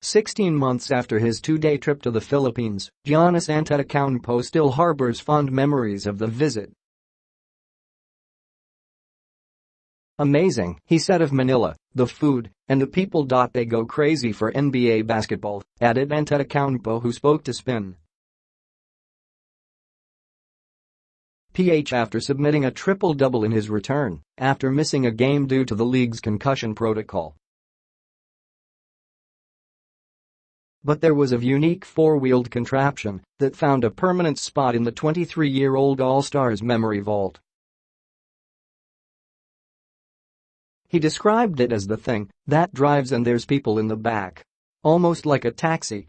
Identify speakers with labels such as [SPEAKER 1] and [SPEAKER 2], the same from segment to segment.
[SPEAKER 1] 16 months after his two-day trip to the Philippines, Giannis Antetokounmpo still harbors fond memories of the visit. "Amazing," he said of Manila, "the food, and the people. They go crazy for NBA basketball," added Antetokounmpo, who spoke to SPIN.ph after submitting a triple-double in his return after missing a game due to the league's concussion protocol. But there was a unique four-wheeled contraption that found a permanent spot in the 23-year-old All-Star's memory vault. He described it as the thing that drives and there's people in the back. Almost like a taxi.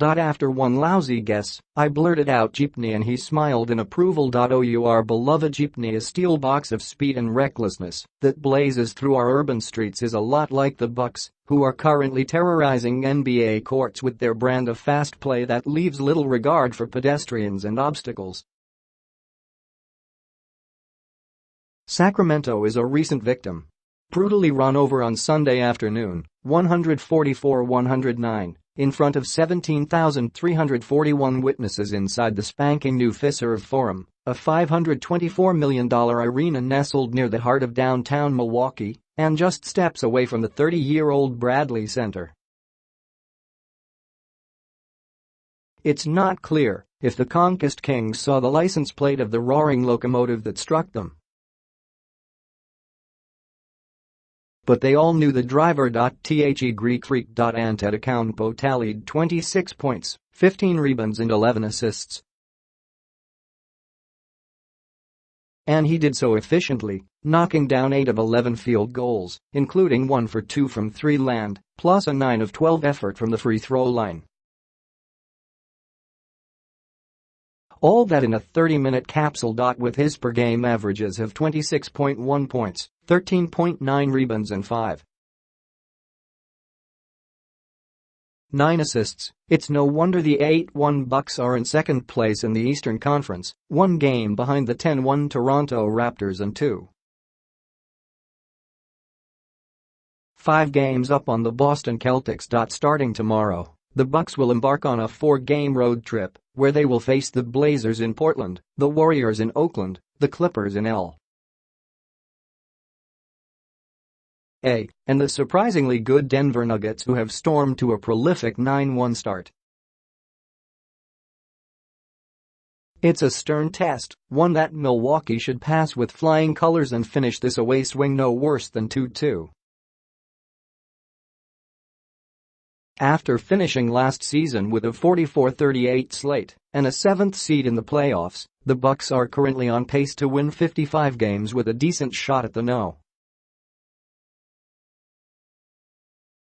[SPEAKER 1] After one lousy guess, I blurted out jeepney and he smiled in approval. Our beloved jeepney, a steel box of speed and recklessness that blazes through our urban streets, is a lot like the Bucks, who are currently terrorizing NBA courts with their brand of fast play that leaves little regard for pedestrians and obstacles. Sacramento is a recent victim. Brutally run over on Sunday afternoon, 144-109, in front of 17,341 witnesses inside the spanking new Fiserv Forum, a $524 million arena nestled near the heart of downtown Milwaukee and just steps away from the 30-year-old Bradley Center. It's not clear if the Conquest Kings saw the license plate of the roaring locomotive that struck them. But they all knew the driver. The Greek freak. Antetokounmpo tallied 26 points, 15 rebounds and 11 assists. And he did so efficiently, knocking down 8 of 11 field goals, including 1 for 2 from 3 land, plus a 9 of 12 effort from the free throw line. All that in a 30-minute capsule. With his per-game averages of 26.1 points, 13.9 rebounds and 5.9 assists, it's no wonder the 8-1 Bucks are in second place in the Eastern Conference, one game behind the 10-1 Toronto Raptors and 5 games up on the Boston Celtics. Starting tomorrow, the Bucks will embark on a 4-game road trip where they will face the Blazers in Portland, the Warriors in Oakland, the Clippers in LA, and the surprisingly good Denver Nuggets, who have stormed to a prolific 9-1 start. It's a stern test, one that Milwaukee should pass with flying colors and finish this away swing no worse than 2-2. After finishing last season with a 44-38 slate and a 7th seed in the playoffs, the Bucks are currently on pace to win 55 games with a decent shot at the No.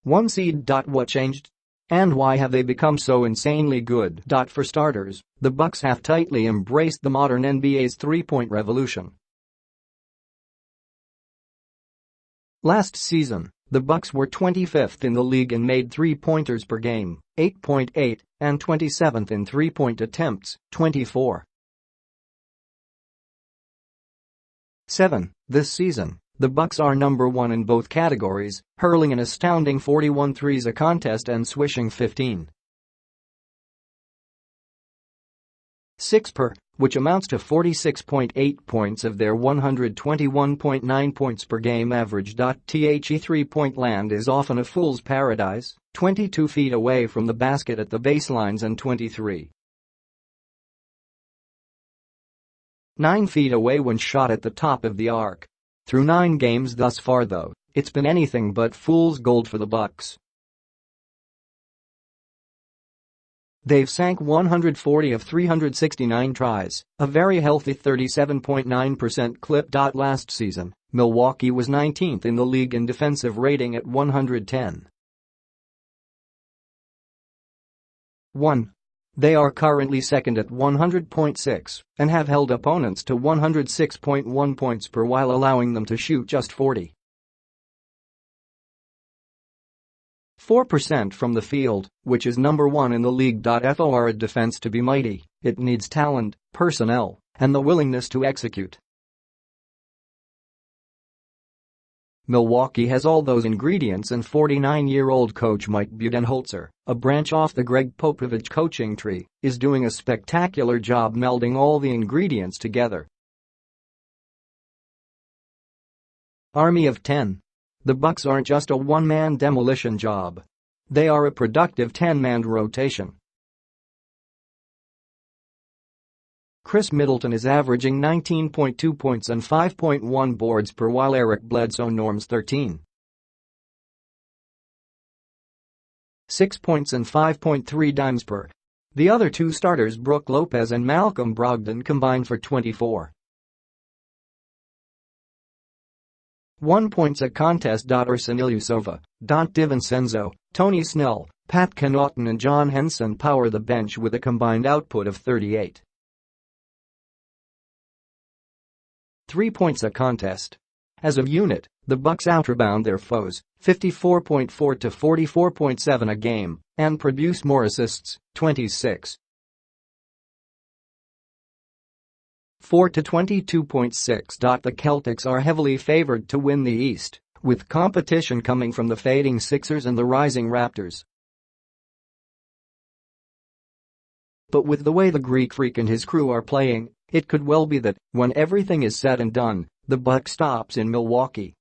[SPEAKER 1] 1 seed. What changed? And why have they become so insanely good? For starters, the Bucks have tightly embraced the modern NBA's three-point revolution. Last season, the Bucks were 25th in the league in made three-pointers per game, 8.8, and 27th in three-point attempts, 24.7. This season, the Bucks are number 1 in both categories, hurling an astounding 41 threes a contest and swishing 15.6 per, which amounts to 46.8 points of their 121.9 points per game average. The three-point land is often a fool's paradise, 22 feet away from the basket at the baselines and 23.9 feet away when shot at the top of the arc. Through 9 games thus far, though, it's been anything but fool's gold for the Bucks. They've sank 140 of 369 tries, a very healthy 37.9% clip. Last season, Milwaukee was 19th in the league in defensive rating at 110.1. They are currently second at 100.6 and have held opponents to 106.1 points per while allowing them to shoot just 44% from the field, which is number 1 in the league. For a defense to be mighty, it needs talent, personnel, and the willingness to execute. Milwaukee has all those ingredients, and 49-year-old coach Mike Budenholzer, a branch off the Greg Popovich coaching tree, is doing a spectacular job melding all the ingredients together. Army of 10. The Bucks aren't just a one-man demolition job. They are a productive 10-man rotation. Chris Middleton is averaging 19.2 points and 5.1 boards per while Eric Bledsoe norms 13. 6 points and 5.3 dimes per. The other two starters Brook Lopez and Malcolm Brogdon combined for 24. 1 points a contest. Ersan Ilyusova, Dante DiVincenzo, Tony Snell, Pat Connaughton and John Henson power the bench with a combined output of 38. 3 points a contest. As a unit, the Bucks outrebound their foes, 54.4 to 44.7 a game, and produce more assists, 26. 4 to 22.6. The Celtics are heavily favored to win the East, with competition coming from the fading Sixers and the rising Raptors. But with the way the Greek Freak and his crew are playing, it could well be that, when everything is said and done, the buck stops in Milwaukee.